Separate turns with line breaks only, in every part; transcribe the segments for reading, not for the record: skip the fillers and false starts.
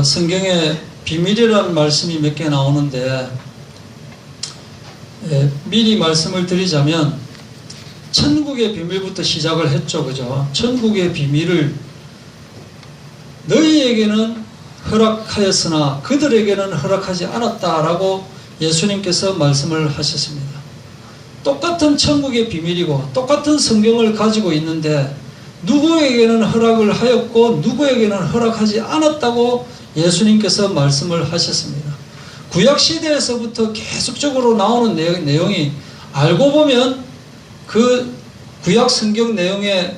성경에 비밀이라는 말씀이 몇 개 나오는데, 미리 말씀을 드리자면 천국의 비밀부터 시작을 했죠. 그죠? 천국의 비밀을 너희에게는 허락하였으나 그들에게는 허락하지 않았다라고 예수님께서 말씀을 하셨습니다. 똑같은 천국의 비밀이고 똑같은 성경을 가지고 있는데 누구에게는 허락을 하였고 누구에게는 허락하지 않았다고 예수님께서 말씀을 하셨습니다. 구약시대에서부터 계속적으로 나오는 내용이 알고 보면 그 구약 성경 내용은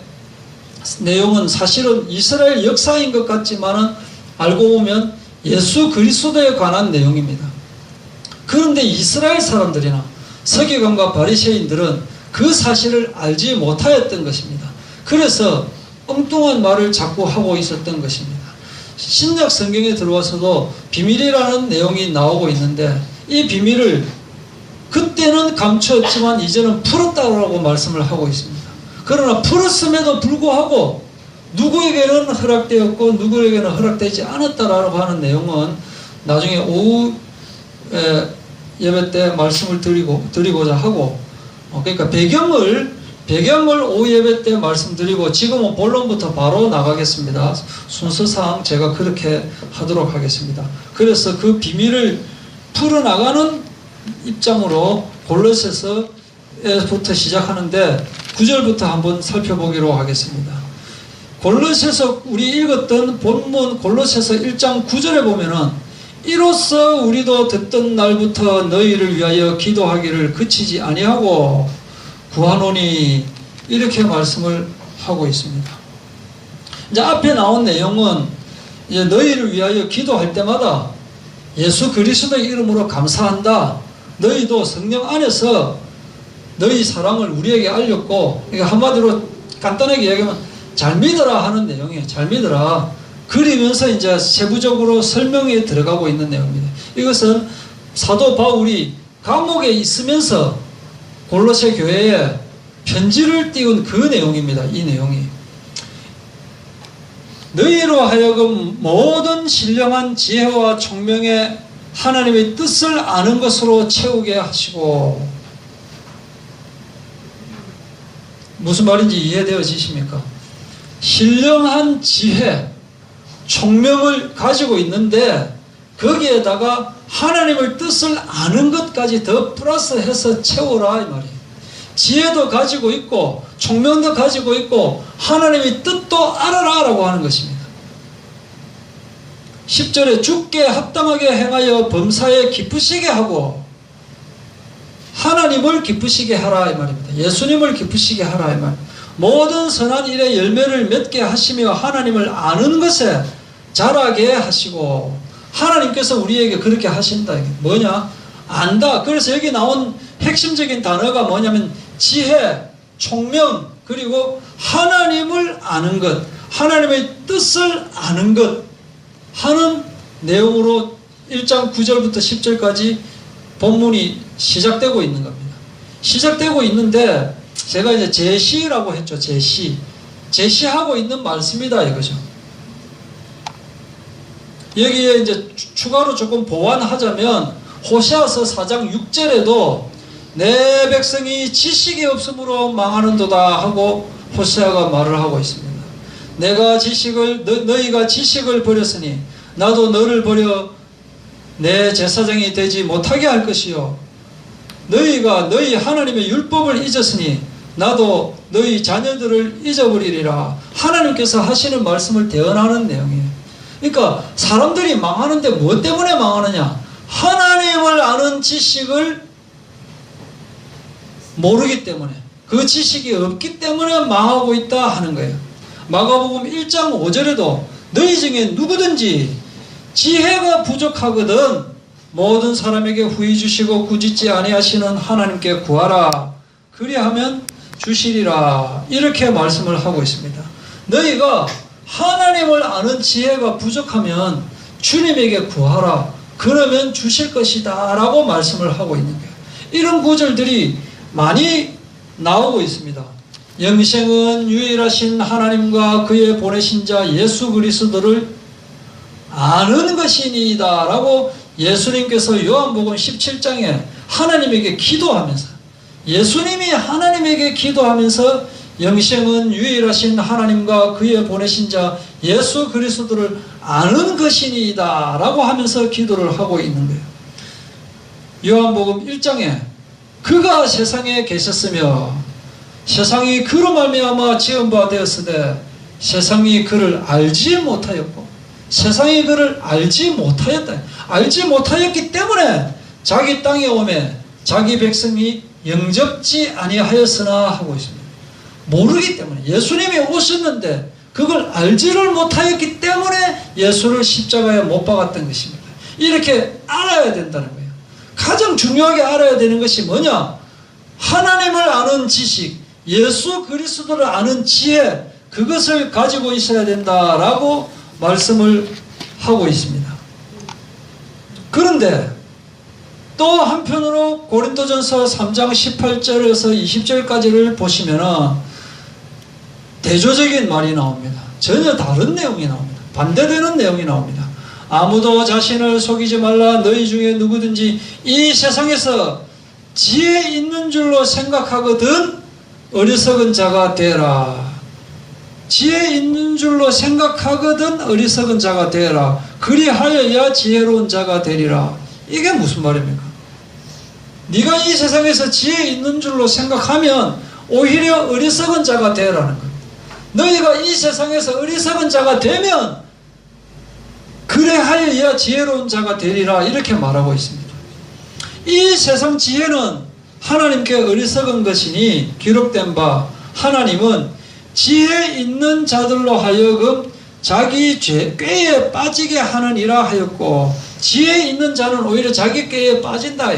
사실은 이스라엘 역사인 것 같지만은 알고 보면 예수 그리스도에 관한 내용입니다. 그런데 이스라엘 사람들이나 서기관과 바리새인들은 그 사실을 알지 못하였던 것입니다. 그래서 엉뚱한 말을 자꾸 하고 있었던 것입니다. 신약 성경에 들어와서도 비밀이라는 내용이 나오고 있는데 이 비밀을 그때는 감추었지만 이제는 풀었다고 말씀을 하고 있습니다. 그러나 풀었음에도 불구하고 누구에게는 허락되었고 누구에게는 허락되지 않았다라고 하는 내용은 나중에 오후 예배 때 말씀을 드리고자 하고, 그러니까 배경을 오후 예배 때 말씀드리고 지금은 본론부터 바로 나가겠습니다. 순서상 제가 그렇게 하도록 하겠습니다. 그래서 그 비밀을 풀어나가는 입장으로 골로새서부터 시작하는데 9절부터 한번 살펴보기로 하겠습니다. 골로새서 우리 읽었던 본문 골로새서 1장 9절에 보면은 이로써 우리도 듣던 날부터 너희를 위하여 기도하기를 그치지 아니하고 구하노니 이렇게 말씀을 하고 있습니다. 이제 앞에 나온 내용은 이제 너희를 위하여 기도할 때마다 예수 그리스도의 이름으로 감사한다. 너희도 성령 안에서 너희 사랑을 우리에게 알렸고, 그러니까 한마디로 간단하게 이야기하면 잘 믿어라 하는 내용이에요. 잘 믿어라. 그리면서 이제 세부적으로 설명에 들어가고 있는 내용입니다. 이것은 사도 바울이 감옥에 있으면서 골로새 교회에 편지를 띄운 그 내용입니다. 이 내용이. 너희로 하여금 모든 신령한 지혜와 총명에 하나님의 뜻을 아는 것으로 채우게 하시고, 무슨 말인지 이해되어지십니까? 신령한 지혜, 총명을 가지고 있는데 거기에다가 하나님의 뜻을 아는 것까지 더 플러스해서 채우라 이 말이에요. 지혜도 가지고 있고 총명도 가지고 있고 하나님의 뜻도 알아라 라고 하는 것입니다. 10절에 주께 합당하게 행하여 범사에 기쁘시게 하고 하나님을 기쁘시게 하라 이 말입니다. 예수님을 기쁘시게 하라 이 말. 모든 선한 일의 열매를 맺게 하시며 하나님을 아는 것에 자라게 하시고, 하나님께서 우리에게 그렇게 하신다. 뭐냐? 안다. 그래서 여기 나온 핵심적인 단어가 뭐냐면 지혜, 총명, 그리고 하나님을 아는 것, 하나님의 뜻을 아는 것 하는 내용으로 1장 9절부터 10절까지 본문이 시작되고 있는 겁니다. 시작되고 있는데 제가 이제 제시라고 했죠. 제시하고 있는 말씀이다 이거죠. 여기에 이제 추가로 조금 보완하자면 호세아서 4장 6절에도 내 백성이 지식이 없으므로 망하는도다 하고 호세아가 말을 하고 있습니다. 너희가 지식을 버렸으니 나도 너를 버려 내 제사장이 되지 못하게 할 것이요 너희가 너희 하나님의 율법을 잊었으니 나도 너희 자녀들을 잊어버리리라. 하나님께서 하시는 말씀을 대언하는 내용이에요. 그러니까 사람들이 망하는데 무엇 때문에 망하느냐? 하나님을 아는 지식을 모르기 때문에, 그 지식이 없기 때문에 망하고 있다 하는 거예요. 마가복음 1장 5절에도 너희 중에 누구든지 지혜가 부족하거든 모든 사람에게 후히 주시고 꾸짖지 아니하시는 하나님께 구하라. 그리하면 주시리라. 이렇게 말씀을 하고 있습니다. 너희가 하나님을 아는 지혜가 부족하면 주님에게 구하라. 그러면 주실 것이다 라고 말씀을 하고 있는 거예요. 이런 구절들이 많이 나오고 있습니다. 영생은 유일하신 하나님과 그의 보내신 자 예수 그리스도를 아는 것이니이다 라고 예수님께서 요한복음 17장에 하나님에게 기도하면서, 예수님이 하나님에게 기도하면서 영생은 유일하신 하나님과 그의 보내신 자 예수 그리스도를 아는 것이니이다 라고 하면서 기도를 하고 있는 거예요. 요한복음 1장에 그가 세상에 계셨으며 세상이 그로 말미암아 지은 바 되었으되 세상이 그를 알지 못하였고 세상이 그를 알지 못하였다. 알지 못하였기 때문에 자기 땅에 오매 자기 백성이 영접지 아니하였으나 하고 있습니다. 모르기 때문에, 예수님이 오셨는데 그걸 알지를 못하였기 때문에 예수를 십자가에 못 박았던 것입니다. 이렇게 알아야 된다는 거예요. 가장 중요하게 알아야 되는 것이 뭐냐? 하나님을 아는 지식, 예수 그리스도를 아는 지혜, 그것을 가지고 있어야 된다라고 말씀을 하고 있습니다. 그런데 또 한편으로 고린도전서 3장 18절에서 20절까지를 보시면 대조적인 말이 나옵니다. 전혀 다른 내용이 나옵니다. 반대되는 내용이 나옵니다. 아무도 자신을 속이지 말라. 너희 중에 누구든지 이 세상에서 지혜 있는 줄로 생각하거든 어리석은 자가 되라. 지혜 있는 줄로 생각하거든 어리석은 자가 되라. 그리하여야 지혜로운 자가 되리라. 이게 무슨 말입니까? 네가 이 세상에서 지혜 있는 줄로 생각하면 오히려 어리석은 자가 되라는 겁니다. 너희가 이 세상에서 어리석은 자가 되면 그래하여야 지혜로운 자가 되리라 이렇게 말하고 있습니다. 이 세상 지혜는 하나님께 어리석은 것이니 기록된 바 하나님은 지혜 있는 자들로 하여금 자기 꾀에 빠지게 하느니라 하였고 지혜 있는 자는 오히려 자기 꾀에 빠진다.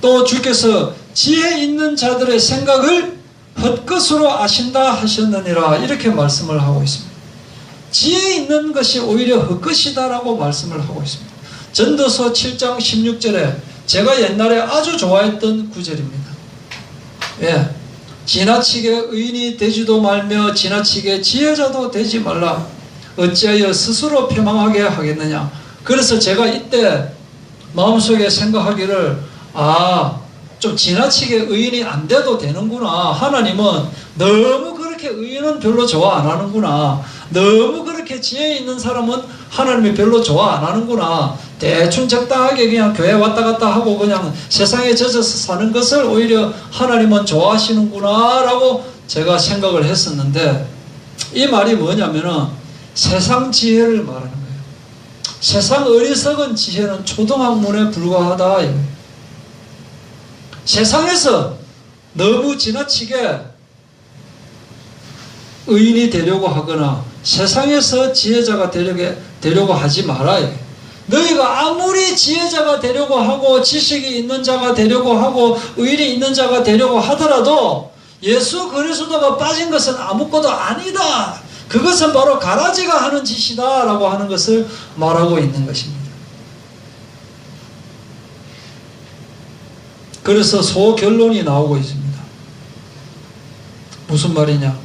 또 주께서 지혜 있는 자들의 생각을 헛것으로 아신다 하셨느니라 이렇게 말씀을 하고 있습니다. 지혜 있는 것이 오히려 헛것이다라고 말씀을 하고 있습니다. 전도서 7장 16절에 제가 옛날에 아주 좋아했던 구절입니다. 예, 지나치게 의인이 되지도 말며 지나치게 지혜자도 되지 말라. 어찌하여 스스로 패망하게 하겠느냐. 그래서 제가 이때 마음속에 생각하기를 좀 지나치게 의인이 안 돼도 되는구나. 하나님은 너무 그렇게 의인은 별로 좋아 안 하는구나. 너무 그렇게 지혜 있는 사람은 하나님이 별로 좋아 안 하는구나. 대충 적당하게 그냥 교회 왔다 갔다 하고 그냥 세상에 젖어서 사는 것을 오히려 하나님은 좋아하시는구나 라고 제가 생각을 했었는데, 이 말이 뭐냐면은 세상 지혜를 말하는 거예요. 세상 어리석은 지혜는 초등학문에 불과하다. 세상에서 너무 지나치게 의인이 되려고 하거나 세상에서 지혜자가 되려고 하지 말아요. 너희가 아무리 지혜자가 되려고 하고 지식이 있는 자가 되려고 하고 의인이 있는 자가 되려고 하더라도 예수 그리스도가 빠진 것은 아무것도 아니다. 그것은 바로 가라지가 하는 짓이다 라고 하는 것을 말하고 있는 것입니다. 그래서 소결론이 나오고 있습니다. 무슨 말이냐?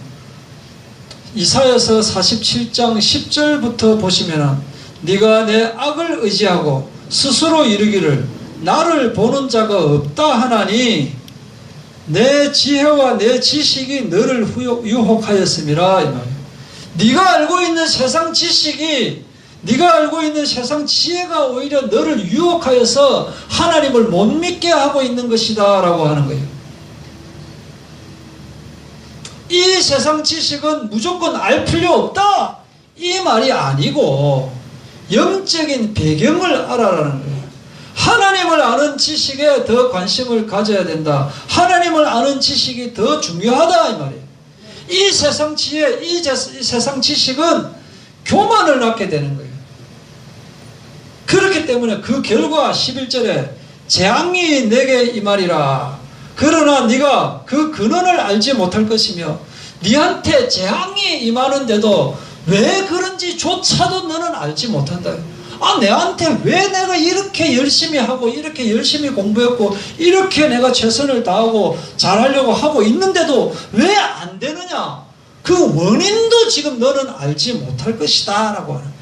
이사야서 47장 10절부터 보시면은 네가 내 악을 의지하고 스스로 이르기를 나를 보는 자가 없다 하나니 내 지혜와 내 지식이 너를 유혹하였음이라 이 말이에요. 네가 알고 있는 세상 지식이, 네가 알고 있는 세상 지혜가 오히려 너를 유혹하여서 하나님을 못 믿게 하고 있는 것이다 라고 하는 거예요. 이 세상 지식은 무조건 알 필요 없다 이 말이 아니고 영적인 배경을 알아라는 거예요. 하나님을 아는 지식에 더 관심을 가져야 된다. 하나님을 아는 지식이 더 중요하다 이 말이에요. 이 세상 지혜, 이 세상 지식은 교만을 낳게 되는 거예요. 그렇기 때문에 그 결과 11절에 재앙이 내게 임하리라. 그러나 네가 그 근원을 알지 못할 것이며 네한테 재앙이 임하는데도 왜 그런지조차도 너는 알지 못한다. 내한테 왜 내가 이렇게 열심히 하고 이렇게 열심히 공부했고 이렇게 내가 최선을 다하고 잘하려고 하고 있는데도 왜 안 되느냐. 그 원인도 지금 너는 알지 못할 것이다 라고 하는 거예요.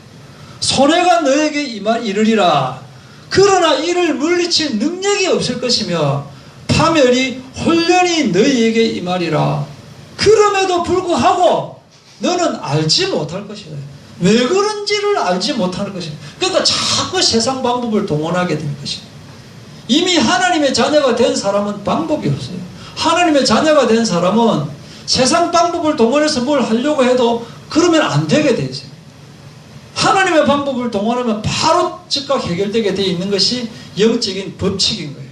손해가 너에게 이르리라. 그러나 이를 물리칠 능력이 없을 것이며 파멸이 홀연히 너희에게 임하리라. 그럼에도 불구하고 너는 알지 못할 것이다. 왜 그런지를 알지 못하는 것이다. 그러니까 자꾸 세상 방법을 동원하게 될 것이다. 이미 하나님의 자녀가 된 사람은 방법이 없어요. 하나님의 자녀가 된 사람은 세상 방법을 동원해서 뭘 하려고 해도 그러면 안 되게 돼 있어요. 하나님의 방법을 동원하면 바로 즉각 해결되게 되어 있는 것이 영적인 법칙인 거예요.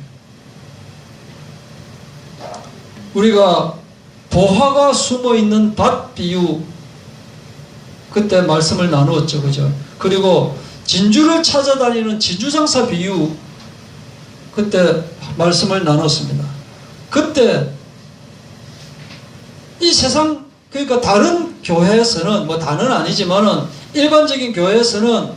우리가 보화가 숨어있는 밭 비유 그때 말씀을 나누었죠. 그죠? 그리고 진주를 찾아다니는 진주장사 비유 그때 말씀을 나눴습니다. 그때 이 세상 그러니까 다른 교회에서는 뭐 다는 아니지만은 일반적인 교회에서는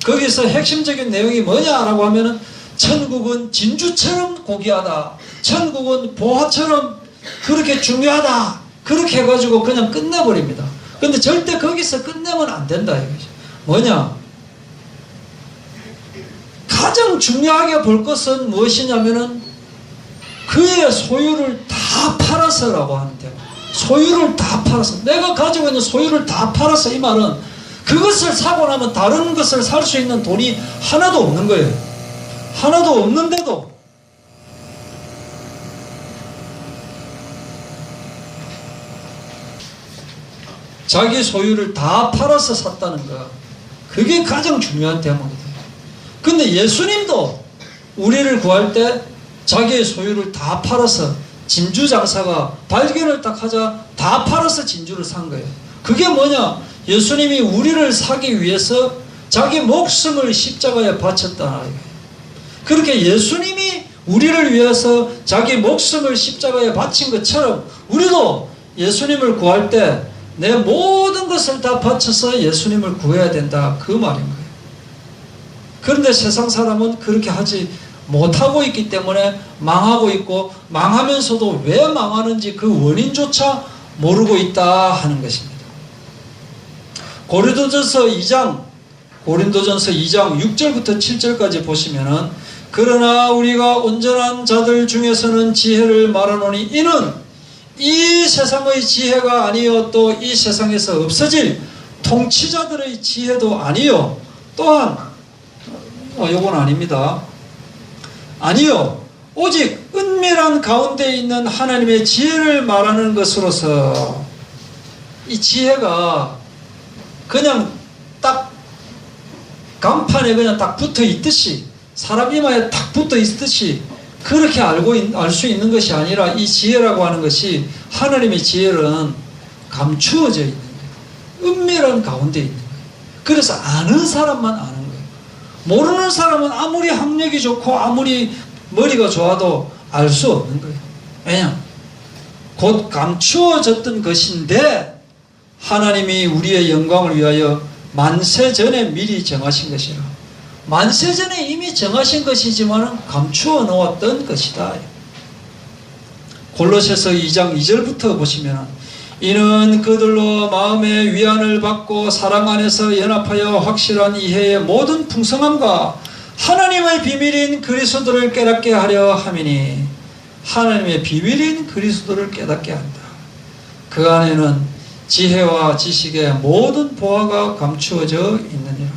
거기서 핵심적인 내용이 뭐냐라고 하면은 천국은 진주처럼 고귀하다. 천국은 보화처럼 그렇게 중요하다. 그렇게 해가지고 그냥 끝내버립니다. 근데 절대 거기서 끝내면 안 된다 이거죠. 뭐냐? 가장 중요하게 볼 것은 무엇이냐면은 그의 소유를 다 팔아서라고 하는데 소유를 다 팔아서 내가 가지고 있는 소유를 다 팔아서 이 말은 그것을 사고 나면 다른 것을 살 수 있는 돈이 하나도 없는 거예요. 하나도 없는데도 자기 소유를 다 팔아서 샀다는 거 그게 가장 중요한 대목이다. 근데 예수님도 우리를 구할 때 자기의 소유를 다 팔아서 진주 장사가 발견을 딱 하자 다 팔아서 진주를 산 거예요. 그게 뭐냐? 예수님이 우리를 사기 위해서 자기 목숨을 십자가에 바쳤다. 그렇게 예수님이 우리를 위해서 자기 목숨을 십자가에 바친 것처럼 우리도 예수님을 구할 때 내 모든 것을 다 바쳐서 예수님을 구해야 된다. 그 말인 거예요. 그런데 세상 사람은 그렇게 하지 못하고 있기 때문에 망하고 있고 망하면서도 왜 망하는지 그 원인조차 모르고 있다 하는 것입니다. 고린도전서 2장 6절부터 7절까지 보시면은 그러나 우리가 온전한 자들 중에서는 지혜를 말하노니 이는 이 세상의 지혜가 아니요 또 이 세상에서 없어질 통치자들의 지혜도 아니요 또한 요건 아닙니다. 아니요 오직 은밀한 가운데 있는 하나님의 지혜를 말하는 것으로서 이 지혜가 그냥 딱 간판에 그냥 딱 붙어 있듯이 사람 이마에 딱 붙어 있듯이 그렇게 알 수 있는 것이 아니라 이 지혜라고 하는 것이 하나님의 지혜는 감추어져 있는 거예요. 은밀한 가운데 있는 거예요. 그래서 아는 사람만 아는 거예요. 모르는 사람은 아무리 학력이 좋고 아무리 머리가 좋아도 알 수 없는 거예요. 왜냐? 곧 감추어졌던 것인데 하나님이 우리의 영광을 위하여 만세 전에 미리 정하신 것이라. 만세 전에 이미 정하신 것이지만 감추어 놓았던 것이다. 골로새서 2장 2절부터 보시면 이는 그들로 마음의 위안을 받고 사랑 안에서 연합하여 확실한 이해의 모든 풍성함과 하나님의 비밀인 그리스도를 깨닫게 하려 함이니 하나님의 비밀인 그리스도를 깨닫게 한다. 그 안에는 지혜와 지식의 모든 보화가 감추어져 있느니라.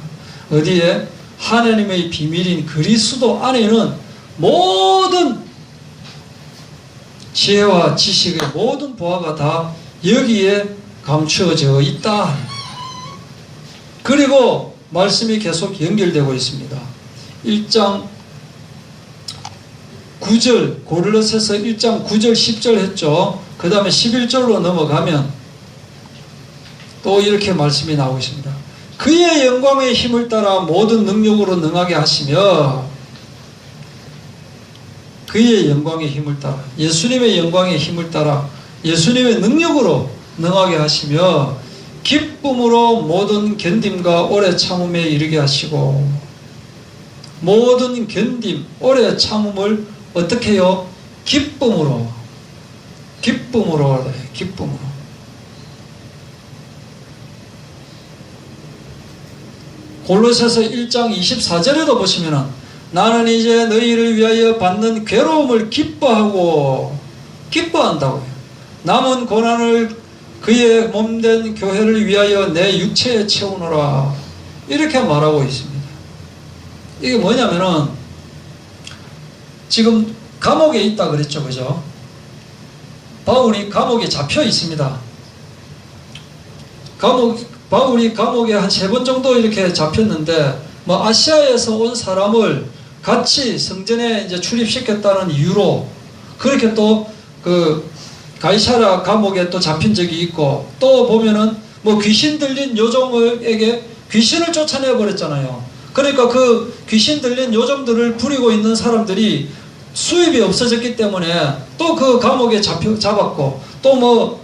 어디에? 하나님의 비밀인 그리스도 안에는 모든 지혜와 지식의 모든 보화가 다 여기에 감추어져 있다. 그리고 말씀이 계속 연결되고 있습니다. 1장 9절 고린도서에서 1장 9절 10절 했죠. 그 다음에 11절로 넘어가면 또 이렇게 말씀이 나오고 있습니다. 그의 영광의 힘을 따라 모든 능력으로 능하게 하시며 그의 영광의 힘을 따라 예수님의 영광의 힘을 따라 예수님의 능력으로 능하게 하시며 기쁨으로 모든 견딤과 오래 참음에 이르게 하시고 모든 견딤 오래 참음을 어떻게 해요? 기쁨으로 골로새서 1장 24절에도 보시면은 나는 이제 너희를 위하여 받는 괴로움을 기뻐한다고요. 남은 고난을 그의 몸된 교회를 위하여 내 육체에 채우노라. 이렇게 말하고 있습니다. 이게 뭐냐면은 지금 감옥에 있다 그랬죠. 그죠? 바울이 감옥에 잡혀 있습니다. 바울이 감옥에 한 3번 정도 이렇게 잡혔는데, 뭐 아시아에서 온 사람을 같이 성전에 이제 출입시켰다는 이유로 그렇게 또 그 가이사랴 감옥에 또 잡힌 적이 있고, 또 보면은 뭐 귀신 들린 요정에게 귀신을 쫓아내 버렸잖아요. 그러니까 그 귀신 들린 요정들을 부리고 있는 사람들이 수입이 없어졌기 때문에 또 그 감옥에 잡았고, 또 뭐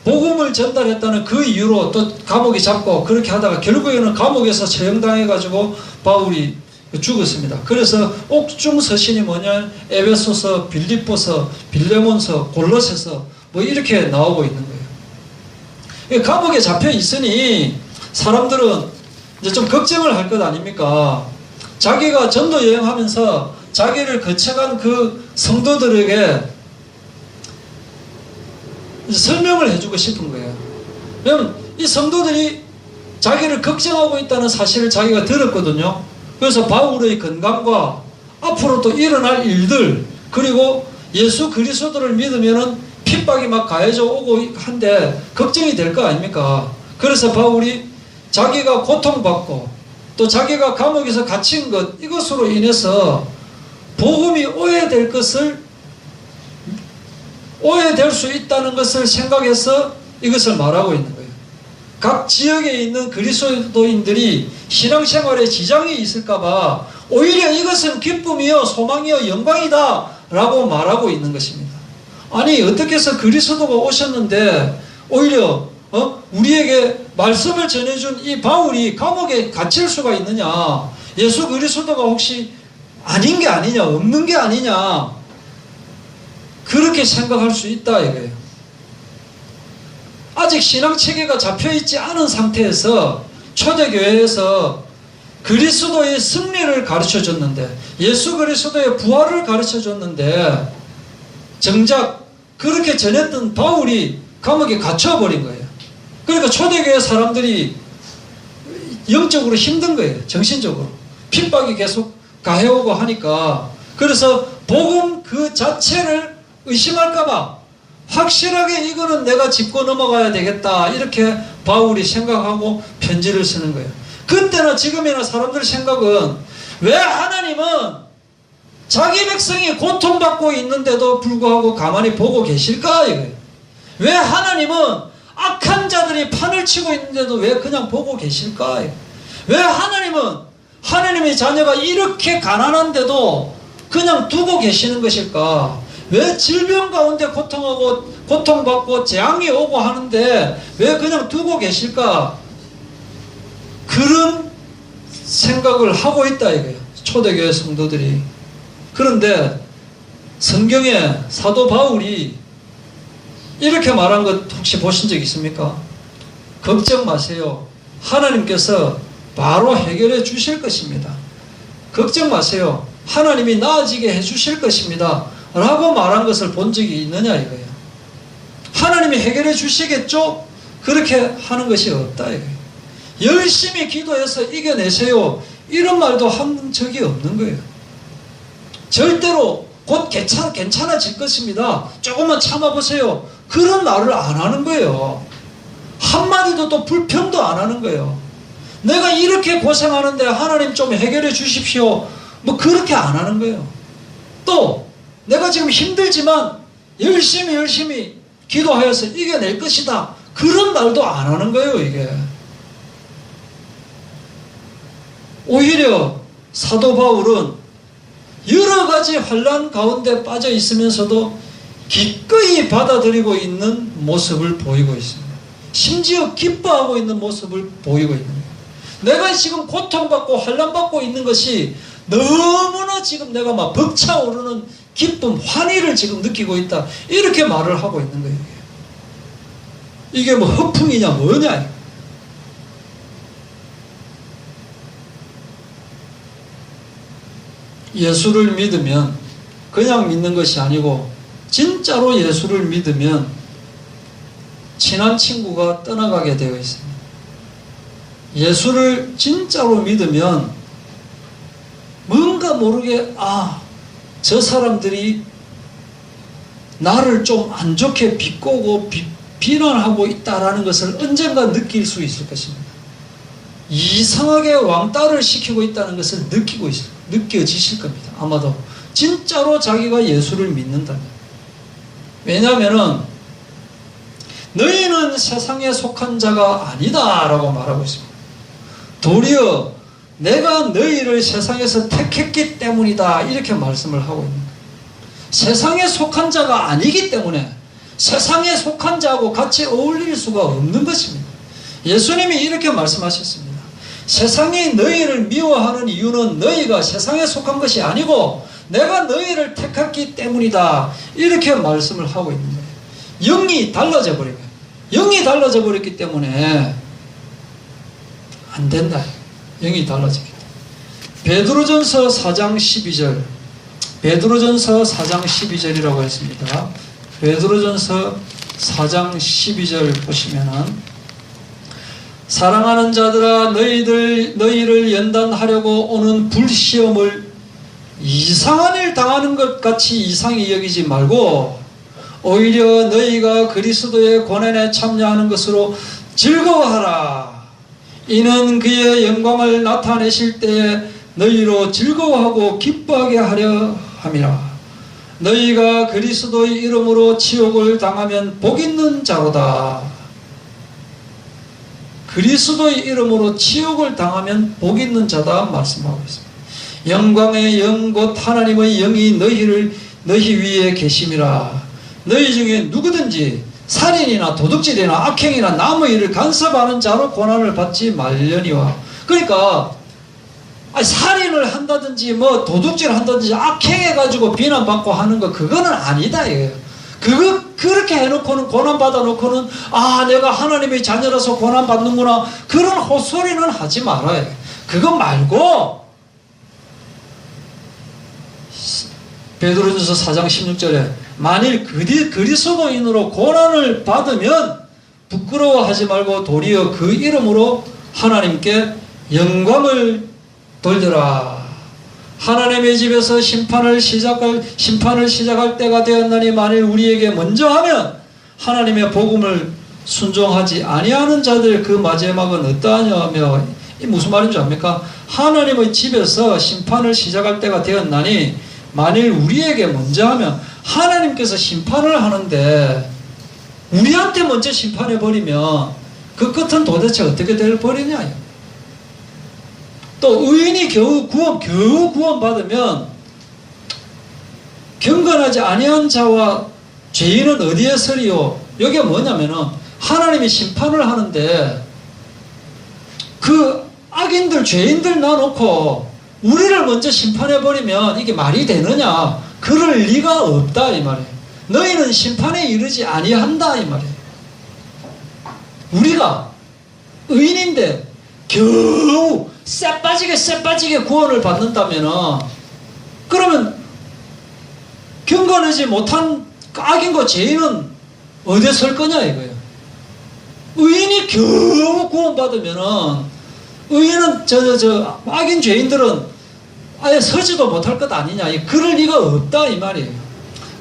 복음을 전달했다는 그 이유로 또 감옥에 잡고, 그렇게 하다가 결국에는 감옥에서 처형당해가지고 바울이 죽었습니다. 그래서 옥중 서신이 뭐냐, 에베소서, 빌립보서, 빌레몬서, 골로새서 뭐 이렇게 나오고 있는 거예요. 감옥에 잡혀 있으니 사람들은 이제 좀 걱정을 할 것 아닙니까? 자기가 전도 여행하면서 자기를 거쳐간 그 성도들에게 설명을 해주고 싶은 거예요. 왜냐면 이 성도들이 자기를 걱정하고 있다는 사실을 자기가 들었거든요. 그래서 바울의 건강과 앞으로 또 일어날 일들, 그리고 예수 그리스도를 믿으면은 핍박이 막 가해져 오고 한데 걱정이 될 거 아닙니까? 그래서 바울이 자기가 고통받고 또 자기가 감옥에서 갇힌 것, 이것으로 인해서 복음이 오해될 수 있다는 것을 생각해서 이것을 말하고 있는 거예요. 각 지역에 있는 그리스도인들이 신앙생활에 지장이 있을까봐 오히려 이것은 기쁨이요 소망이요 영광이다 라고 말하고 있는 것입니다. 아니, 어떻게 해서 그리스도가 오셨는데 오히려 우리에게 말씀을 전해준 이 바울이 감옥에 갇힐 수가 있느냐, 예수 그리스도가 혹시 아닌 게 아니냐, 없는 게 아니냐, 그렇게 생각할 수 있다 이거예요. 아직 신앙체계가 잡혀있지 않은 상태에서 초대교회에서 그리스도의 승리를 가르쳐줬는데, 예수 그리스도의 부활을 가르쳐줬는데, 정작 그렇게 전했던 바울이 감옥에 갇혀버린 거예요. 그러니까 초대교회 사람들이 영적으로 힘든 거예요. 정신적으로 핍박이 계속 가해오고 하니까, 그래서 복음 그 자체를 의심할까봐 확실하게 이거는 내가 짚고 넘어가야 되겠다, 이렇게 바울이 생각하고 편지를 쓰는 거예요. 그때나 지금이나 사람들 생각은 왜 하나님은 자기 백성이 고통받고 있는데도 불구하고 가만히 보고 계실까 이거예요. 왜 하나님은 악한 자들이 판을 치고 있는데도 왜 그냥 보고 계실까? 왜 하나님은 하나님의 자녀가 이렇게 가난한데도 그냥 두고 계시는 것일까? 왜 질병 가운데 고통받고 재앙이 오고 하는데 왜 그냥 두고 계실까? 그런 생각을 하고 있다 이거예요, 초대교회 성도들이. 그런데 성경에 사도 바울이 이렇게 말한 것 혹시 보신 적 있습니까? 걱정 마세요. 하나님께서 바로 해결해 주실 것입니다. 걱정 마세요. 하나님이 나아지게 해 주실 것입니다. 라고 말한 것을 본 적이 있느냐 이거예요. 하나님이 해결해 주시겠죠? 그렇게 하는 것이 없다 이거예요. 열심히 기도해서 이겨내세요, 이런 말도 한 적이 없는 거예요. 절대로 곧 괜찮아질 것입니다, 조금만 참아보세요, 그런 말을 안 하는 거예요. 한마디도 또 불평도 안 하는 거예요. 내가 이렇게 고생하는데 하나님 좀 해결해 주십시오, 뭐 그렇게 안 하는 거예요. 또 내가 지금 힘들지만 열심히 기도하여서 이겨낼 것이다, 그런 말도 안 하는 거예요. 이게 오히려 사도 바울은 여러 가지 환난 가운데 빠져 있으면서도 기꺼이 받아들이고 있는 모습을 보이고 있습니다. 심지어 기뻐하고 있는 모습을 보이고 있는 거예요. 내가 지금 고통받고 환난받고 있는 것이 너무나 지금 내가 막 벅차오르는 기쁨, 환희를 지금 느끼고 있다, 이렇게 말을 하고 있는 거예요. 이게 뭐 허풍이냐 뭐냐. 예수를 믿으면 그냥 믿는 것이 아니고 진짜로 예수를 믿으면 친한 친구가 떠나가게 되어 있습니다. 예수를 진짜로 믿으면 뭔가 모르게 저 사람들이 나를 좀 안 좋게 비꼬고 비난하고 있다라는 것을 언젠가 느낄 수 있을 것입니다. 이상하게 왕따를 시키고 있다는 것을 느껴지실 겁니다. 아마도 진짜로 자기가 예수를 믿는다면. 왜냐하면 너희는 세상에 속한 자가 아니다 라고 말하고 있습니다. 도리어 내가 너희를 세상에서 택했기 때문이다 이렇게 말씀을 하고 있는 거예요. 세상에 속한 자가 아니기 때문에 세상에 속한 자하고 같이 어울릴 수가 없는 것입니다. 예수님이 이렇게 말씀하셨습니다. 세상이 너희를 미워하는 이유는 너희가 세상에 속한 것이 아니고 내가 너희를 택했기 때문이다 이렇게 말씀을 하고 있는 거예요. 영이 달라져 버린 거예요. 영이 달라져 버렸기 때문에 안 된다. 영이 달라지기 때문에. 베드로전서 4장 12절 베드로전서 4장 12절이라고 했습니다. 베드로전서 4장 12절 보시면은 사랑하는 자들아 너희를 연단하려고 오는 불시험을 이상한 일 당하는 것 같이 이상히 여기지 말고 오히려 너희가 그리스도의 고난에 참여하는 것으로 즐거워하라. 이는 그의 영광을 나타내실 때에 너희로 즐거워하고 기뻐하게 하려 함이라. 너희가 그리스도의 이름으로 치욕을 당하면 복 있는 자로다. 그리스도의 이름으로 치욕을 당하면 복 있는 자다 말씀하고 있습니다. 영광의 영 곧 하나님의 영이 너희 위에 계심이라. 너희 중에 누구든지 살인이나 도둑질이나 악행이나 남의 일을 간섭하는 자로 고난을 받지 말려니와. 그러니까 살인을 한다든지 도둑질을 한다든지 악행해가지고 비난받고 하는 거 그거는 아니다 이거예요. 그렇게 해놓고는 고난받아 놓고는 내가 하나님의 자녀라서 고난받는구나 그런 헛소리는 하지 말아요. 그거 말고 베드로전서 4장 16절에 만일 그리스도인으로 고난을 받으면 부끄러워하지 말고 도리어 그 이름으로 하나님께 영광을 돌려라. 하나님의 집에서 심판을 시작할 때가 되었나니 만일 우리에게 먼저 하면 하나님의 복음을 순종하지 아니하는 자들 그 마지막은 어떠하냐며. 이 무슨 말인지 압니까? 하나님의 집에서 심판을 시작할 때가 되었나니 만일 우리에게 먼저 하면 하나님께서 심판을 하는데 우리한테 먼저 심판해버리면 그 끝은 도대체 어떻게 될 버리냐. 또 의인이 겨우 구원받으면 경건하지 아니한 자와 죄인은 어디에 서리요. 이게 뭐냐면은 하나님이 심판을 하는데 그 악인들 죄인들 놔놓고 우리를 먼저 심판해버리면 이게 말이 되느냐. 그럴 리가 없다 이 말이에요. 너희는 심판에 이르지 아니한다 이 말이에요. 우리가 의인인데 겨우 쎄 빠지게 구원을 받는다면은 그러면 경건하지 못한 악인과 죄인은 어디에 설 거냐 이거예요. 의인이 겨우 구원받으면은 의인은 악인 죄인들은 아예 서지도 못할 것 아니냐. 그럴 리가 없다 이 말이에요.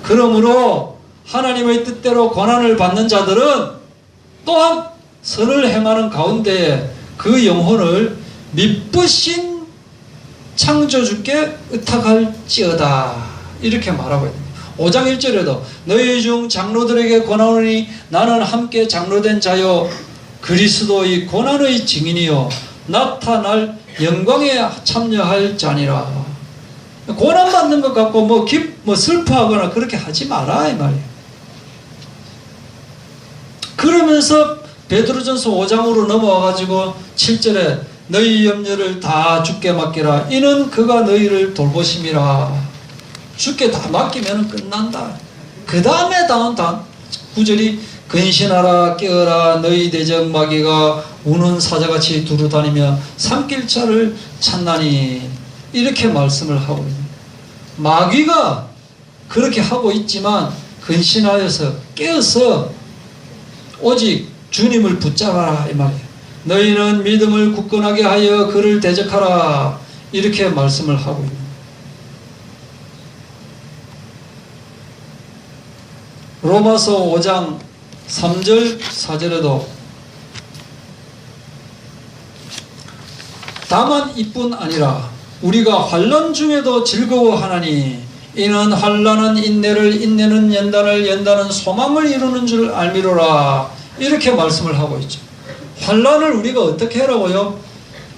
그러므로 하나님의 뜻대로 고난을 받는 자들은 또한 선을 행하는 가운데 그 영혼을 미쁘신 창조주께 의탁할지어다 이렇게 말하고 있습니다. 5장 1절에도 너희 중 장로들에게 권하노니 나는 함께 장로된 자요 그리스도의 고난의 증인이요 나타날 영광에 참여할 자니라. 고난받는 것 갖고 슬퍼하거나 그렇게 하지 마라 이 말이에요. 그러면서 베드로전서 5장으로 넘어와가지고 7절에 너희 염려를 다 주께 맡기라. 이는 그가 너희를 돌보심이라. 주께 다 맡기면 끝난다. 그 다음에 다음 9절이 근신하라 깨어라 너희 대적 마귀가 우는 사자같이 두루다니며 삼킬자를 찾나니 이렇게 말씀을 하고 있습니다. 마귀가 그렇게 하고 있지만 근신하여서 깨어서 오직 주님을 붙잡아라 이 말이에요. 너희는 믿음을 굳건하게 하여 그를 대적하라 이렇게 말씀을 하고 있는 거예요. 로마서 5장 3절 4절에도 다만 이뿐 아니라 우리가 환난 중에도 즐거워하나니 이는 환난은 인내를, 인내는 연단을, 연단은 소망을 이루는 줄 알미로라 이렇게 말씀을 하고 있죠. 환난을 우리가 어떻게 하라고요?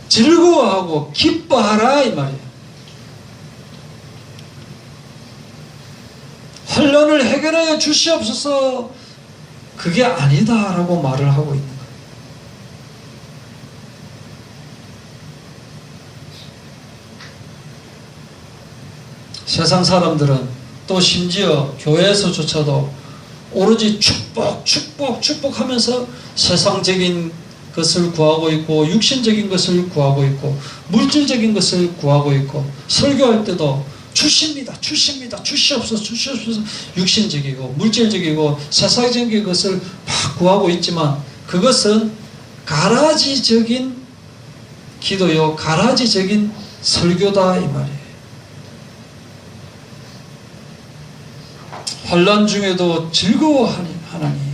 즐거워하고 기뻐하라 이 말이에요. 환난을 해결하여 주시옵소서 그게 아니다라고 말을 하고 있는 거예요. 세상 사람들은 또 심지어 교회에서조차도 오로지 축복하면서 세상적인 것을 구하고 있고 육신적인 것을 구하고 있고 물질적인 것을 구하고 있고 설교할 때도 주십니다 주시옵소서 육신적이고 물질적이고 세상적인 것을 막 구하고 있지만 그것은 가라지적인 기도요 가라지적인 설교다 이 말이에요. 환난 중에도 즐거워하나니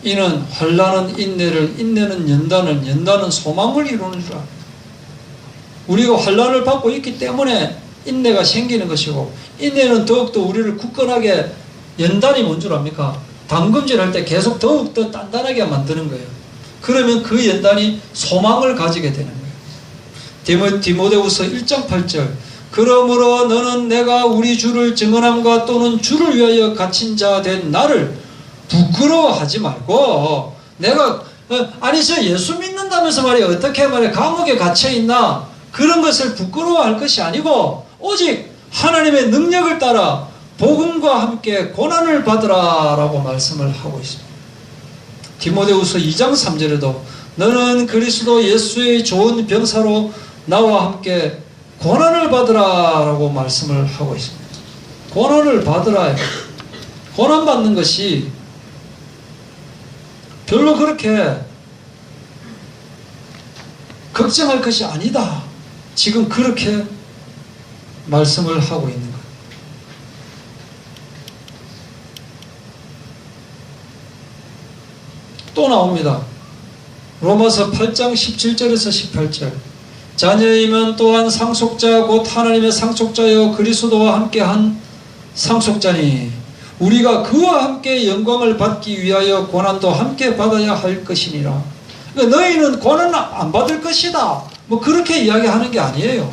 이는 환난은 인내를, 인내는 연단을, 연단은 소망을 이루는 줄 압니다. 우리가 환난을 받고 있기 때문에 인내가 생기는 것이고 인내는 더욱더 우리를 굳건하게 연단이 뭔 줄 압니까? 담금질 할 때 계속 더욱더 단단하게 만드는 거예요. 그러면 그 연단이 소망을 가지게 되는 거예요. 디모데후서 1장 8절 그러므로 너는 내가 우리 주를 증언함과 또는 주를 위하여 갇힌 자 된 나를 부끄러워하지 말고 내가 아니 저 예수 믿는다면서 말이야 어떻게 말이야 감옥에 갇혀있나 그런 것을 부끄러워할 것이 아니고 오직 하나님의 능력을 따라 복음과 함께 고난을 받으라 라고 말씀을 하고 있습니다. 디모데후서 2장 3절에도 너는 그리스도 예수의 좋은 병사로 나와 함께 고난을 받으라 라고 말씀을 하고 있습니다. 고난을 받으라. 고난 받는 것이 별로 그렇게 걱정할 것이 아니다. 지금 그렇게 말씀을 하고 있는 거예요. 또 나옵니다. 로마서 8장 17절에서 18절 자녀이면 또한 상속자 곧 하나님의 상속자여 그리스도와 함께한 상속자니 우리가 그와 함께 영광을 받기 위하여 고난도 함께 받아야 할 것이니라. 그러니까 너희는 고난 안 받을 것이다 뭐 그렇게 이야기하는 게 아니에요.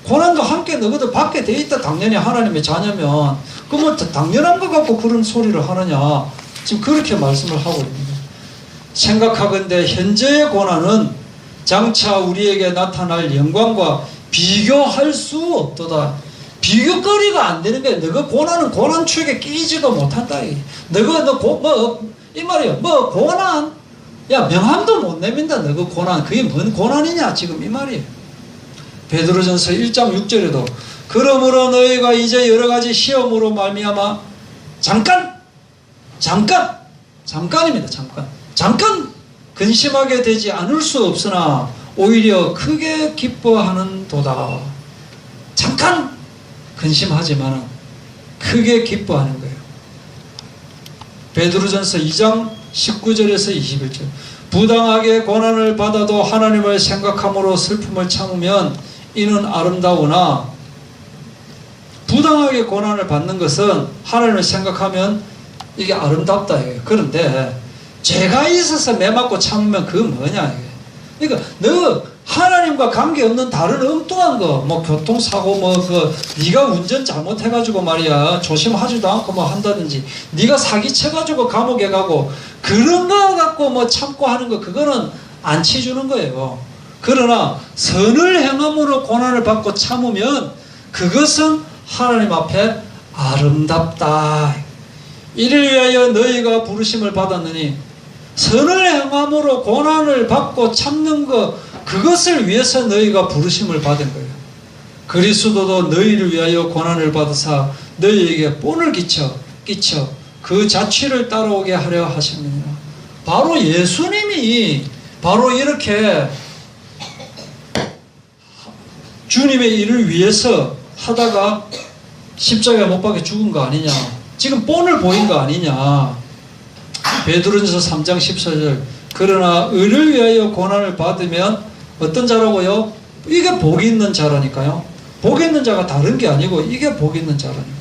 고난도 함께 너희들 받게 돼 있다. 당연히 하나님의 자녀면 그 뭐 당연한 것 같고 그런 소리를 하느냐 지금 그렇게 말씀을 하고 있는 거예요. 생각하건대 현재의 고난은 장차 우리에게 나타날 영광과 비교할 수 없도다. 비교거리가 안 되는 거야. 너가 고난은 고난 축에 끼지도 못한다. 이 말이야. 뭐 고난? 야 명함도 못 내민다. 너가 고난. 그게 뭔 고난이냐 지금 이 말이에요. 베드로전서 1장 6절에도 그러므로 너희가 이제 여러 가지 시험으로 말미암아 잠깐입니다. 잠깐 근심하게 되지 않을 수 없으나 오히려 크게 기뻐하는 도다. 잠깐 근심하지만 크게 기뻐하는 거예요. 베드로전서 2장 19절에서 21절 부당하게 고난을 받아도 하나님을 생각함으로 슬픔을 참으면 이는 아름다우나 부당하게 고난을 받는 것은 하나님을 생각하면 이게 아름답다. 그런데 죄가 있어서 매맞고 참으면 그건 뭐냐. 그러니까 너 하나님과 관계없는 다른 엉뚱한 거, 뭐 교통사고, 네가 운전 잘못해가지고 말이야 조심하지도 않고 뭐 한다든지, 네가 사기쳐가지고 감옥에 가고 그런 거 갖고 뭐 참고 하는 거 그거는 안 치주는 거예요. 그러나 선을 행함으로 고난을 받고 참으면 그것은 하나님 앞에 아름답다. 이를 위하여 너희가 부르심을 받았느니 선을 행함으로 고난을 받고 참는 것 그것을 위해서 너희가 부르심을 받은 거예요. 그리스도도 너희를 위하여 고난을 받으사 너희에게 본을 끼쳐 그 자취를 따라오게 하려 하셨느니라. 바로 예수님이 바로 이렇게 주님의 일을 위해서 하다가 십자가에 못 박혀 죽은 거 아니냐. 지금 본을 보인 거 아니냐. 베드로전서 3장 14절 그러나 의를 위하여 고난을 받으면 어떤 자라고요? 이게 복 있는 자라니까요. 복 있는 자가 다른 게 아니고 이게 복 있는 자라니까요.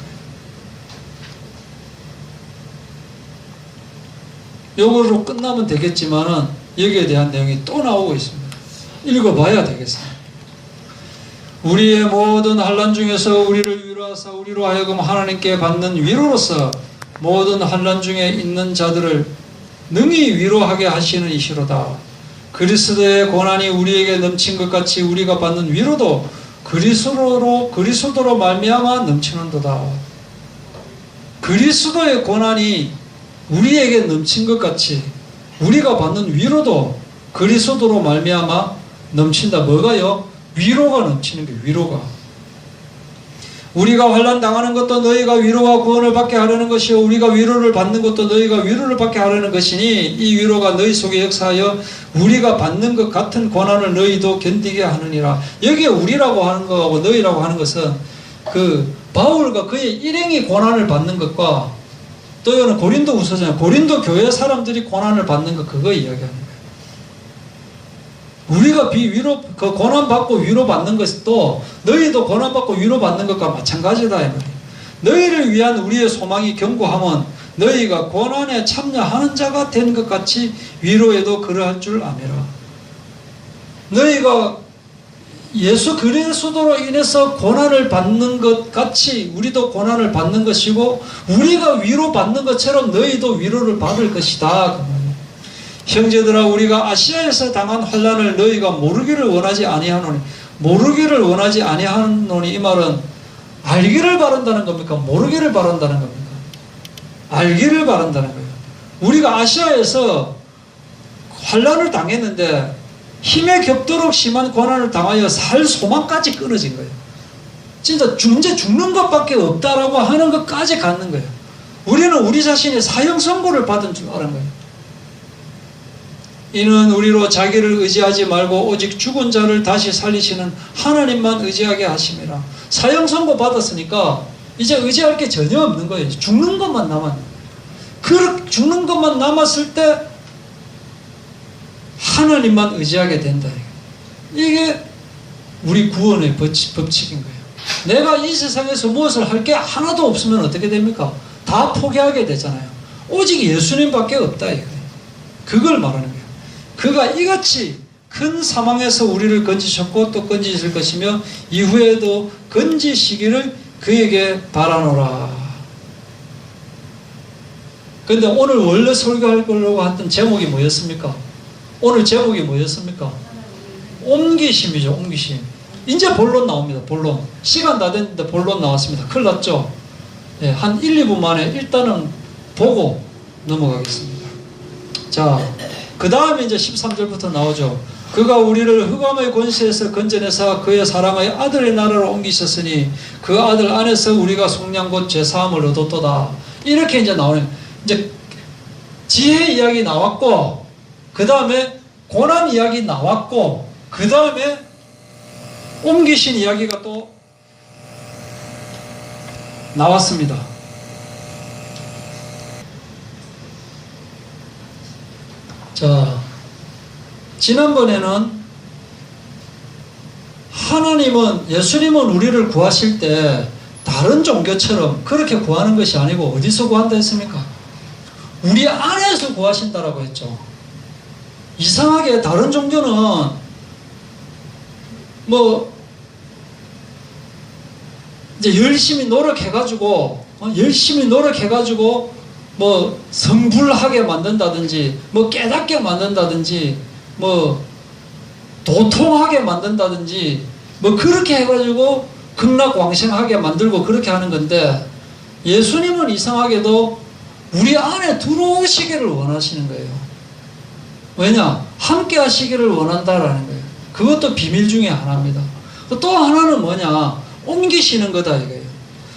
요거로 끝나면 되겠지만은 여기에 대한 내용이 또 나오고 있습니다. 읽어봐야 되겠습니다. 우리의 모든 환난 중에서 우리를 위로하사 우리로 하여금 하나님께 받는 위로로서 모든 환난 중에 있는 자들을 능히 위로하게 하시는 이시로다. 그리스도의 고난이 우리에게 넘친 것 같이 우리가 받는 위로도 그리스도로 말미암아 넘치는도다. 그리스도의 고난이 우리에게 넘친 것 같이 우리가 받는 위로도 그리스도로 말미암아 넘친다. 뭐가요? 위로가 넘치는 게 위로가. 우리가 환난 당하는 것도 너희가 위로와 구원을 받게 하려는 것이요 우리가 위로를 받는 것도 너희가 위로를 받게 하려는 것이니 이 위로가 너희 속에 역사하여 우리가 받는 것 같은 고난을 너희도 견디게 하느니라. 여기에 우리라고 하는 거하고 너희라고 하는 것은 그 바울과 그의 일행이 고난을 받는 것과 또 이거는 고린도 후서잖아요. 고린도 교회 사람들이 고난을 받는 것 그거 이야기하는 거예요. 우리가 그 고난받고 위로받는 것도 너희도 고난받고 위로받는 것과 마찬가지다. 이 말이에요. 너희를 위한 우리의 소망이 견고하면 너희가 고난에 참여하는 자가 된 것 같이 위로에도 그러할 줄 아니라. 너희가 예수 그리스도로 인해서 고난을 받는 것 같이 우리도 고난을 받는 것이고 우리가 위로받는 것처럼 너희도 위로를 받을 것이다. 형제들아 우리가 아시아에서 당한 환난을 너희가 모르기를 원하지 아니하노니 모르기를 원하지 아니하노니 이 말은 알기를 바란다는 겁니까? 모르기를 바란다는 겁니까? 알기를 바란다는 거예요. 우리가 아시아에서 환난을 당했는데 힘에 겹도록 심한 고난을 당하여 살 소망까지 끊어진 거예요. 진짜 이제 죽는 것밖에 없다라고 하는 것까지 갖는 거예요. 우리는 우리 자신이 사형 선고를 받은 줄 아는 거예요. 이는 우리로 자기를 의지하지 말고 오직 죽은 자를 다시 살리시는 하나님만 의지하게 하심이라. 사형 선고 받았으니까 이제 의지할 게 전혀 없는 거예요. 죽는 것만 남았는 거예요. 죽는 것만 남았을 때 하나님만 의지하게 된다. 이게 우리 구원의 법칙인 거예요. 내가 이 세상에서 무엇을 할 게 하나도 없으면 어떻게 됩니까? 다 포기하게 되잖아요. 오직 예수님밖에 없다. 이거예요. 그걸 말하는 거예요. 그가 이같이 큰 사망에서 우리를 건지셨고 또 건지실 것이며 이후에도 건지시기를 그에게 바라노라. 그런데 오늘 원래 설교하려고 했던 제목이 뭐였습니까? 오늘 제목이 뭐였습니까? 옮기심이죠. 옮기심. 이제 본론 나옵니다. 본론. 시간 다 됐는데 본론 나왔습니다. 큰일 났죠? 네, 한 1, 2분 만에 일단은 보고 넘어가겠습니다. 자, 그 다음에 이제 13절부터 나오죠. 그가 우리를 흑암의 권세에서 건져내사 그의 사랑의 아들의 나라로 옮기셨으니 그 아들 안에서 우리가 속량 곧 죄사함을 얻었도다. 이렇게 이제 나오는, 이제 지혜 이야기 나왔고, 그 다음에 고난 이야기 나왔고, 그 다음에 옮기신 이야기가 또 나왔습니다. 자, 지난번에는 예수님은 우리를 구하실 때 다른 종교처럼 그렇게 구하는 것이 아니고 어디서 구한다 했습니까? 우리 안에서 구하신다라고 했죠. 이상하게 다른 종교는 이제 열심히 노력해가지고 성불하게 만든다든지 깨닫게 만든다든지 도통하게 만든다든지 그렇게 해가지고 극락왕생하게 만들고 그렇게 하는 건데, 예수님은 이상하게도 우리 안에 들어오시기를 원하시는 거예요. 왜냐? 함께 하시기를 원한다라는 거예요. 그것도 비밀 중에 하나입니다. 또 하나는 뭐냐? 옮기시는 거다 이거예요.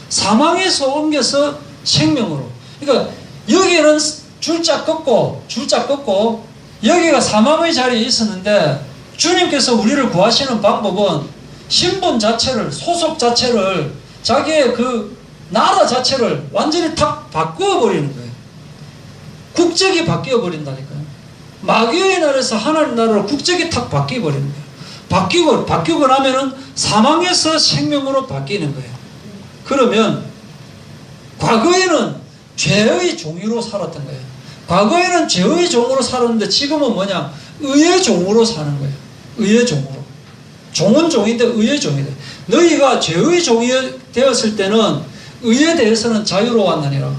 사망에서 옮겨서 생명으로. 그러니까 여기는 줄자 꺾고 여기가 사망의 자리에 있었는데 주님께서 우리를 구하시는 방법은 신분 자체를, 소속 자체를, 자기의 그 나라 자체를 완전히 탁 바꾸어 버리는 거예요. 국적이 바뀌어 버린다니까요. 마귀의 나라에서 하나님 나라로 국적이 탁 바뀌어 버리는 거예요. 바뀌고 나면은 사망에서 생명으로 바뀌는 거예요. 그러면 과거에는 죄의 종으로 살았던 거예요. 과거에는 죄의 종으로 살았는데 지금은 뭐냐? 의의 종으로 사는 거예요. 의의 종으로. 종은 종인데 의의 종이 돼. 너희가 죄의 종이 되었을 때는 의에 대해서는 자유로웠느니라.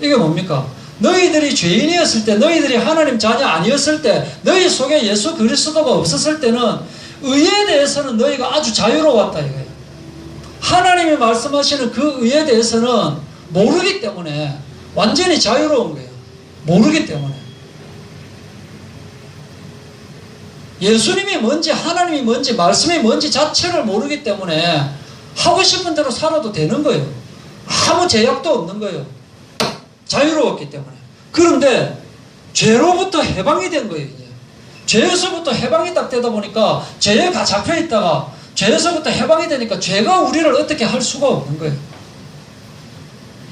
이게 뭡니까? 너희들이 죄인이었을 때, 너희들이 하나님 자녀 아니었을 때, 너희 속에 예수 그리스도가 없었을 때는 의에 대해서는 너희가 아주 자유로웠다 이거예요. 하나님이 말씀하시는 그 의에 대해서는 모르기 때문에 완전히 자유로운 거예요. 모르기 때문에. 예수님이 뭔지, 하나님이 뭔지, 말씀이 뭔지 자체를 모르기 때문에 하고 싶은 대로 살아도 되는 거예요. 아무 제약도 없는 거예요. 자유로웠기 때문에. 그런데 죄로부터 해방이 된 거예요. 이제. 죄에서부터 해방이 딱 되다 보니까 죄에 잡혀 있다가 죄에서부터 해방이 되니까 죄가 우리를 어떻게 할 수가 없는 거예요.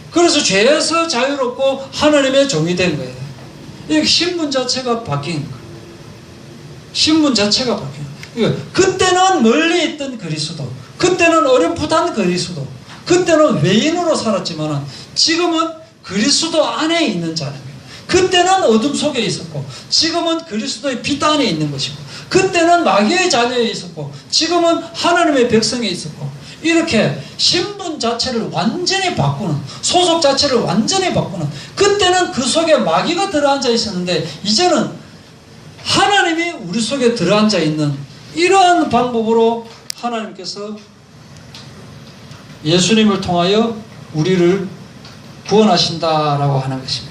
그래서 죄에서 자유롭고 하나님의 종이 된 거예요. 이 신분 자체가 바뀐 거예요. 신분 자체가 바뀌어요. 그때는 멀리 있던 그리스도, 그때는 어렴풋한 그리스도, 그때는 외인으로 살았지만 지금은 그리스도 안에 있는 자는 거예요. 그때는 어둠 속에 있었고 지금은 그리스도의 빛 안에 있는 것이고, 그때는 마귀의 자녀에 있었고 지금은 하나님의 백성에 있었고, 이렇게 신분 자체를 완전히 바꾸는, 소속 자체를 완전히 바꾸는, 그때는 그 속에 마귀가 들어앉아 있었는데 이제는 하나님이 우리 속에 들어앉아 있는 이러한 방법으로 하나님께서 예수님을 통하여 우리를 구원하신다라고 하는 것입니다.